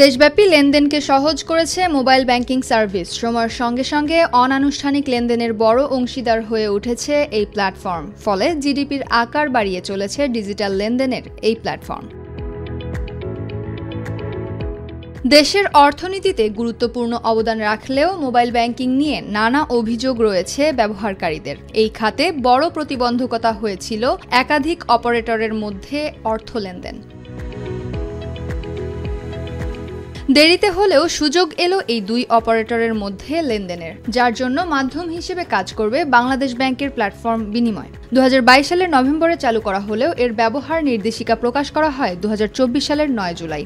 দেশব্যাপী লেনদেনকে সহজ করেছে মোবাইল ব্যাংকিং সার্ভিস। সময়ের সঙ্গে সঙ্গে অনানুষ্ঠানিক লেনদেনের বড় অংশীদার হয়ে উঠেছে এই প্ল্যাটফর্ম। ফলে জিডিপির আকার বাড়িয়ে চলেছে ডিজিটাল লেনদেনের এই প্ল্যাটফর্ম। দেশের অর্থনীতিতে গুরুত্বপূর্ণ অবদান রাখলেও মোবাইল ব্যাংকিং নিয়ে নানা অভিযোগ রয়েছে ব্যবহারকারীদের। এই খাতে বড় প্রতিবন্ধকতা হয়েছিল একাধিক অপারেটরের মধ্যে অর্থ লেনদেন। দেরিতে হলেও সুযোগ এলো এই দুই অপারেটরের মধ্যে লেনদেনের, যার জন্য মাধ্যম হিসেবে কাজ করবে বাংলাদেশ ব্যাংকের প্ল্যাটফর্ম বিনিময়। 2022 সালের নভেম্বরে চালু করা হলেও এর ব্যবহার নির্দেশিকা প্রকাশ করা হয় 2024 সালের 9 জুলাই।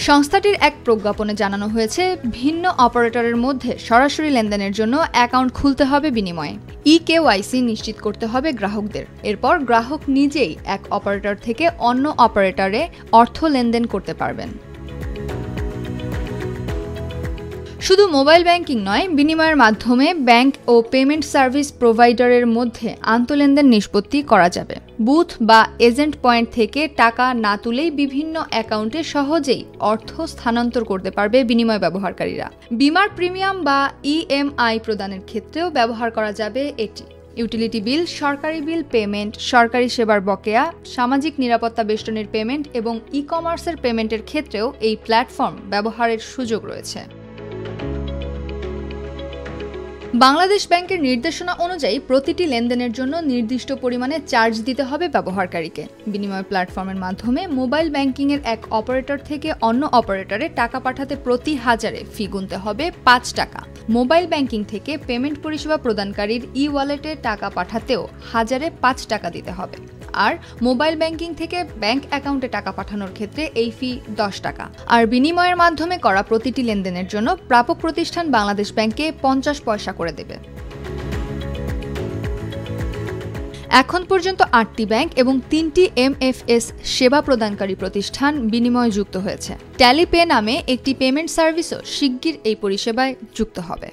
সংস্থাটির এক প্রজ্ঞাপনে জানানো হয়েছে, ভিন্ন অপারেটরের মধ্যে সরাসরি লেনদেনের জন্য অ্যাকাউন্ট খুলতে হবে বিনিময়ে। ইকেওয়াইসি নিশ্চিত করতে হবে গ্রাহকদের। এরপর গ্রাহক নিজেই এক অপারেটর থেকে অন্য অপারেটরে অর্থ লেনদেন করতে পারবেন। শুধু মোবাইল ব্যাংকিং নয়, বিনিময়ের মাধ্যমে ব্যাংক ও পেমেন্ট সার্ভিস প্রোভাইডারের মধ্যে আন্তঃলেনদেন নিষ্পত্তি করা যাবে। বুথ বা এজেন্ট পয়েন্ট থেকে টাকা না তুলেই বিভিন্ন অ্যাকাউন্টে সহজেই অর্থ স্থানান্তর করতে পারবে বিনিময় ব্যবহারকারীরা। বীমার প্রিমিয়াম বা ইএমআই প্রদানের ক্ষেত্রেও ব্যবহার করা যাবে এটি। ইউটিলিটি বিল, সরকারি বিল পেমেন্ট, সরকারি সেবার বকেয়া, সামাজিক নিরাপত্তা বেষ্টনীর পেমেন্ট এবং ই-কমার্সের পেমেন্টের ক্ষেত্রেও এই প্ল্যাটফর্ম ব্যবহারের সুযোগ রয়েছে। বাংলাদেশ ব্যাংকের নির্দেশনা অনুযায়ী প্রতিটি লেনদেনের জন্য নির্দিষ্ট পরিমাণে চার্জ দিতে হবে ব্যবহারকারীকে। বিনিময় প্ল্যাটফর্মের মাধ্যমে মোবাইল ব্যাংকিংয়ের এক অপারেটর থেকে অন্য অপারেটরে টাকা পাঠাতে প্রতি হাজারে ফি গুনতে হবে 5 টাকা। মোবাইল ব্যাংকিং থেকে পেমেন্ট পরিষেবা প্রদানকারীর ই-ওয়ালেটে টাকা পাঠাতেও হাজারে 5 টাকা দিতে হবে। আর মোবাইল ব্যাংকিং থেকে ব্যাংক অ্যাকাউন্টে টাকা পাঠানোর ক্ষেত্রে এই ফি 10 টাকা। আর বিনিময়ের মাধ্যমে করা প্রতিটি লেনদেনের জন্য প্রাপক প্রতিষ্ঠান বাংলাদেশ ব্যাংকে 50 পয়সা করে দেবে। এখন পর্যন্ত 8টি ব্যাংক এবং 3টি এমএফএস সেবা প্রদানকারী প্রতিষ্ঠান বিনিময়ে যুক্ত হয়েছে। ট্যালি পে নামে একটি পেমেন্ট সার্ভিসও শিগগির এই পরিষেবায় যুক্ত হবে।